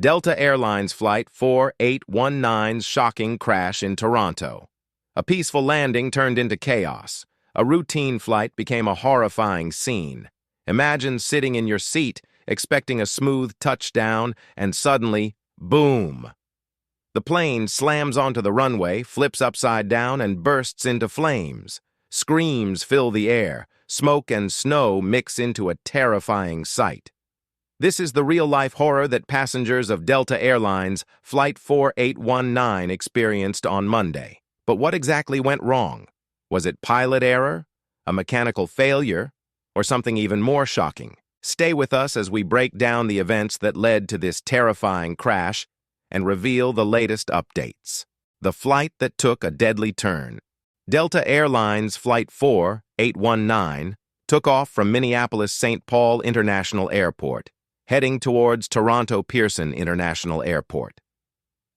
Delta Airlines Flight 4819's shocking crash in Toronto. A peaceful landing turned into chaos. A routine flight became a horrifying scene. Imagine sitting in your seat, expecting a smooth touchdown, and suddenly, boom! The plane slams onto the runway, flips upside down, and bursts into flames. Screams fill the air. Smoke and snow mix into a terrifying sight. This is the real-life horror that passengers of Delta Airlines Flight 4819 experienced on Monday. But what exactly went wrong? Was it pilot error, a mechanical failure, or something even more shocking? Stay with us as we break down the events that led to this terrifying crash and reveal the latest updates. The flight that took a deadly turn. Delta Airlines Flight 4819 took off from Minneapolis-St. Paul International Airport, heading towards Toronto Pearson International Airport.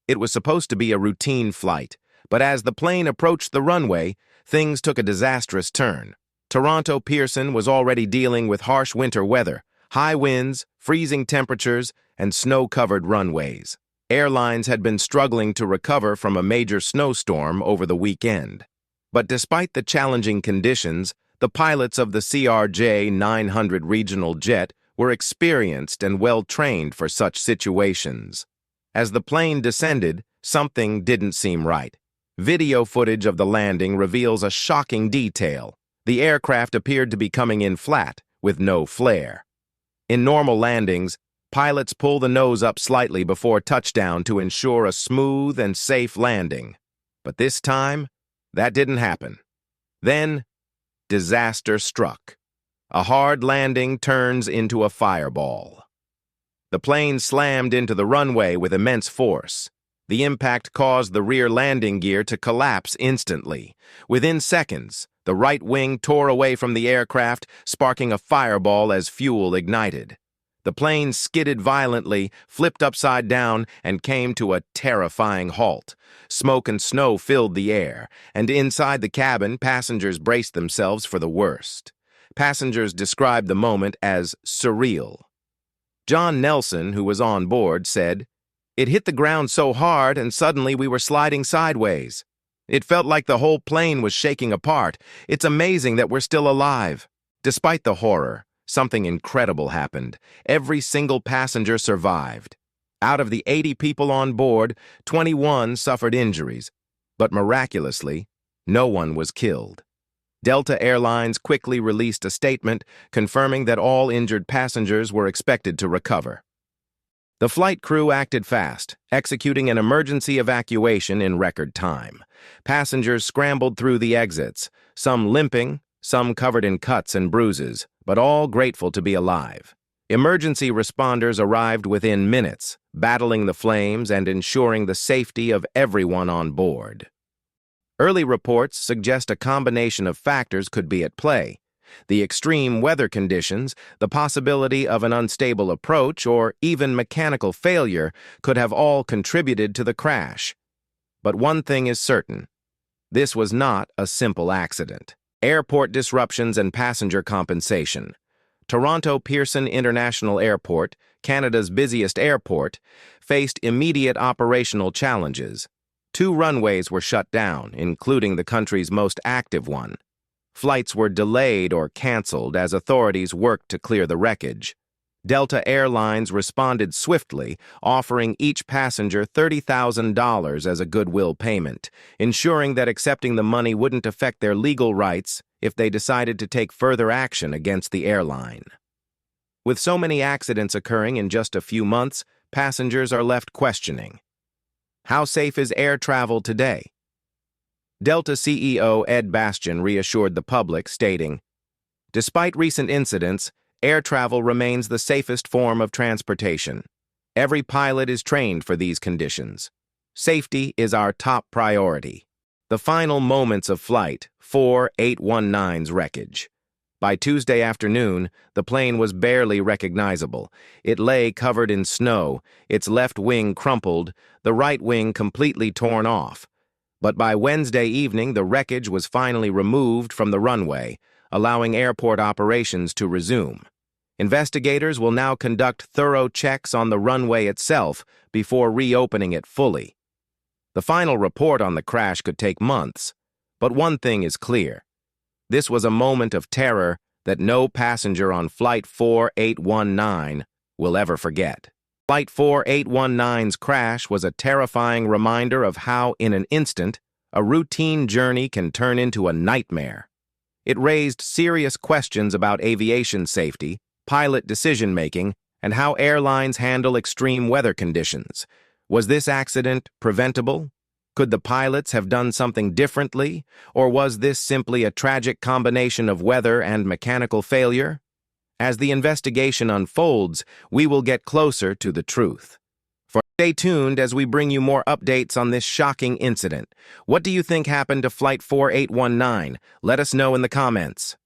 It was supposed to be a routine flight, but as the plane approached the runway, things took a disastrous turn. Toronto Pearson was already dealing with harsh winter weather, high winds, freezing temperatures, and snow-covered runways. Airlines had been struggling to recover from a major snowstorm over the weekend. But despite the challenging conditions, the pilots of the CRJ 900 regional jet were experienced and well-trained for such situations. As the plane descended, something didn't seem right. Video footage of the landing reveals a shocking detail. The aircraft appeared to be coming in flat, with no flare. In normal landings, pilots pull the nose up slightly before touchdown to ensure a smooth and safe landing. But this time, that didn't happen. Then, disaster struck. A hard landing turns into a fireball. The plane slammed into the runway with immense force. The impact caused the rear landing gear to collapse instantly. Within seconds, the right wing tore away from the aircraft, sparking a fireball as fuel ignited. The plane skidded violently, flipped upside down, and came to a terrifying halt. Smoke and snow filled the air, and inside the cabin, passengers braced themselves for the worst. Passengers described the moment as surreal. John Nelson, who was on board, said, "It hit the ground so hard, and suddenly we were sliding sideways. It felt like the whole plane was shaking apart. It's amazing that we're still alive." Despite the horror, something incredible happened. Every single passenger survived. Out of the 80 people on board, 21 suffered injuries, but miraculously, no one was killed. Delta Airlines quickly released a statement confirming that all injured passengers were expected to recover. The flight crew acted fast, executing an emergency evacuation in record time. Passengers scrambled through the exits, some limping, some covered in cuts and bruises, but all grateful to be alive. Emergency responders arrived within minutes, battling the flames and ensuring the safety of everyone on board. Early reports suggest a combination of factors could be at play. The extreme weather conditions, the possibility of an unstable approach, or even mechanical failure could have all contributed to the crash. But one thing is certain. This was not a simple accident. Airport disruptions and passenger compensation. Toronto Pearson International Airport, Canada's busiest airport, faced immediate operational challenges. 2 runways were shut down, including the country's most active one. Flights were delayed or canceled as authorities worked to clear the wreckage. Delta Airlines responded swiftly, offering each passenger $30,000 as a goodwill payment, ensuring that accepting the money wouldn't affect their legal rights if they decided to take further action against the airline. With so many accidents occurring in just a few months, passengers are left questioning. How safe is air travel today? Delta CEO Ed Bastian reassured the public, stating, "Despite recent incidents, air travel remains the safest form of transportation. Every pilot is trained for these conditions. Safety is our top priority." The final moments of Flight 4819's wreckage. By Tuesday afternoon, the plane was barely recognizable. It lay covered in snow, its left wing crumpled, the right wing completely torn off. But by Wednesday evening, the wreckage was finally removed from the runway, allowing airport operations to resume. Investigators will now conduct thorough checks on the runway itself before reopening it fully. The final report on the crash could take months, but one thing is clear. This was a moment of terror that no passenger on Flight 4819 will ever forget. Flight 4819's crash was a terrifying reminder of how, in an instant, a routine journey can turn into a nightmare. It raised serious questions about aviation safety, pilot decision-making, and how airlines handle extreme weather conditions. Was this accident preventable? Could the pilots have done something differently, or was this simply a tragic combination of weather and mechanical failure? As the investigation unfolds, we will get closer to the truth. Stay tuned as we bring you more updates on this shocking incident. What do you think happened to Flight 4819? Let us know in the comments.